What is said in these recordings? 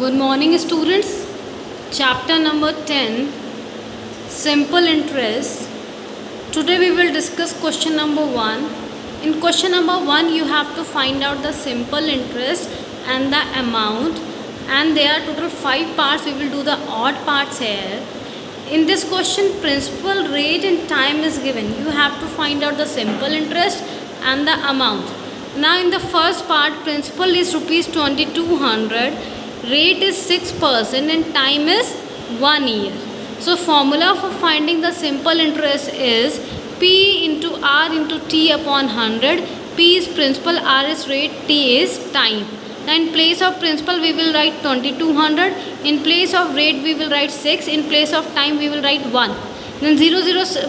Good morning students. Chapter number 10, Simple Interest. Today we will discuss question number 1. In question number 1 you have to find out the simple interest and the amount, and there are total 5 parts. We will do the odd parts here. In this question, principal, rate and time is given. You have to find out the simple interest and the amount. Now in the first part, principal is rupees 2200, rate is 6% and time is 1 year. So formula for finding the simple interest is P into R into T upon 100. P is principal, R is rate, T is time. Now in place of principal we will write 2200, in place of rate we will write 6, in place of time we will write 1. Then 0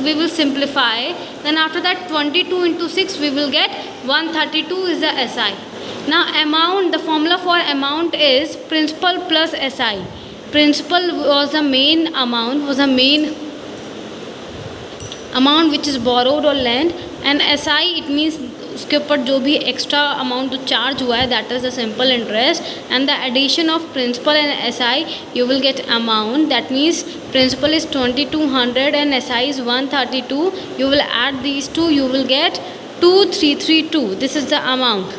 we will simplify. Then after that 22 into 6 we will get 132 is the SI. Now amount, the formula for amount is principal plus SI. Principal was the main amount, which is borrowed or lent, and SI it means उसके ऊपर जो भी extra amount जो charge हुआ है that is the simple interest, and the addition of principal and SI you will get amount. That means principal is 2200 and SI is 132. You will add these two, you will get 2332. This is the amount.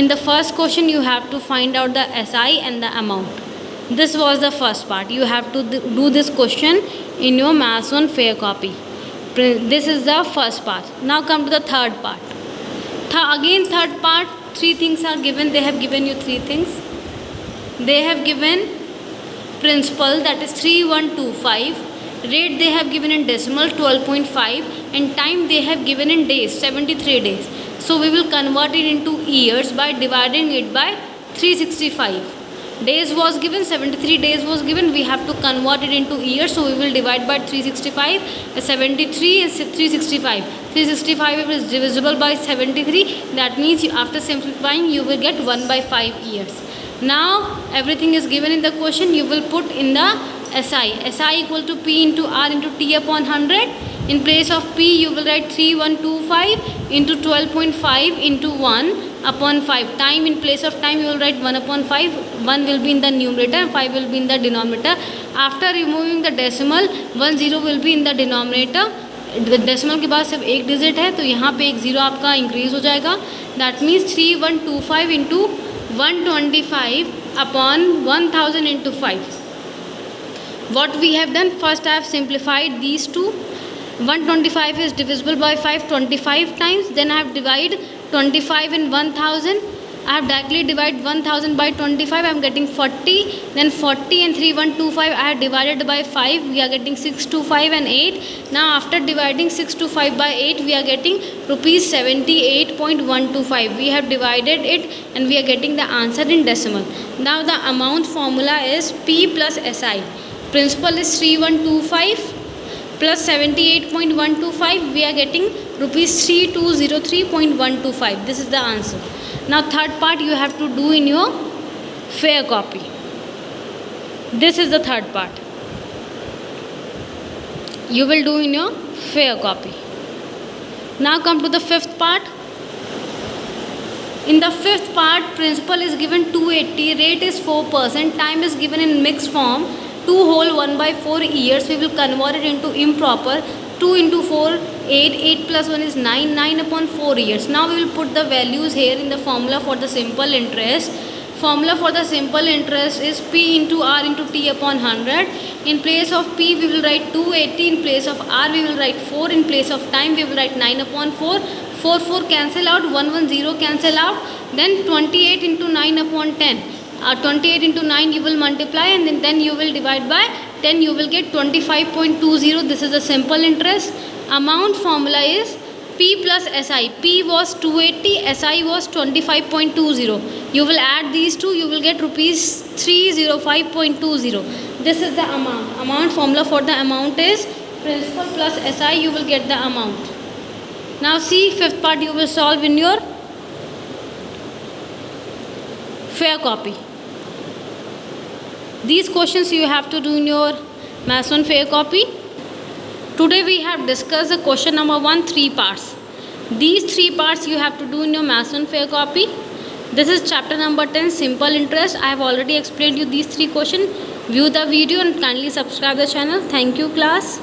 In the first question you have to find out the SI and the amount. This was the first part. You have to do this question in your Maths 1 fair copy. This is the first part. Now come to the third part. Third part, 3 things are given. They have given you 3 things. They have given principal, that is 3125. Rate they have given in decimal 12.5, and time they have given in days 73 days. So we will convert it into years by dividing it by 365. Days was given, 73 days was given, we have to convert it into years, so we will divide by 365. 73 is 365. 365 is divisible by 73. That means after simplifying you will get 1 by 5 years. Now everything is given in the question. You will put in the SI. SI equal to P into R into T upon 100. In place of P you will write 3125 into 12.5 into 1 upon 5. Time, in place of time you will write 1 upon 5. 1 will be in the numerator and 5 will be in the denominator. After removing the decimal, 10 will be in the denominator. Decimal के बाद सिर्फ एक digit है तो यहाँ पे एक zero आपका इंक्रीज हो जाएगा. That means 3125 into 125 upon 1000 into 5. What we have done, first I have simplified these two. 125 is divisible by 5 25 times. Then I have divided 25 in 1000. I have directly divided 1000 by 25. I am getting 40. Then 40 and 3125 I have divided by 5. We are getting 625 and 8. Now after dividing 625 by 8 we are getting rupees 78.125. We have divided it and we are getting the answer in decimal. Now the amount formula is P plus SI. Principal is 3125 plus 78.125. We are getting rupees 3203.125. This is the answer. Now third part you have to do in your fair copy. This is the third part. You will do in your fair copy. Now come to the fifth part. In the fifth part, principal is given 280, rate is 4%, time is given in mixed form, 2 whole 1 by 4 years. We will convert it into improper. 2 into 4, 8, 8 plus 1 is 9, 9 upon 4 years. Now we will put the values here in the formula for the simple interest. Formula for the simple interest is P into R into T upon 100. In place of P we will write 280, in place of R we will write 4, in place of time we will write 9 upon 4. 4, 4 cancel out, 1, 1, 0 cancel out. Then 28 into 9 upon 10. 28 into 9 you will multiply and then you will divide by 10. You will get 25.20. This is the simple interest. Amount formula is P plus SI. P was 280, SI was 25.20. You will add these two, you will get rupees 305.20. This is the amount. Amount formula for the amount is principal plus SI. You will get the amount. Now see, fifth part you will solve in your fair copy. These questions you have to do in your Maths 1 fair copy. Today we have discussed the question number 1, 3 parts. These 3 parts you have to do in your Maths 1 fair copy. This is chapter number 10, simple interest. I have already explained you these 3 questions. View the video and kindly subscribe the channel. Thank you class.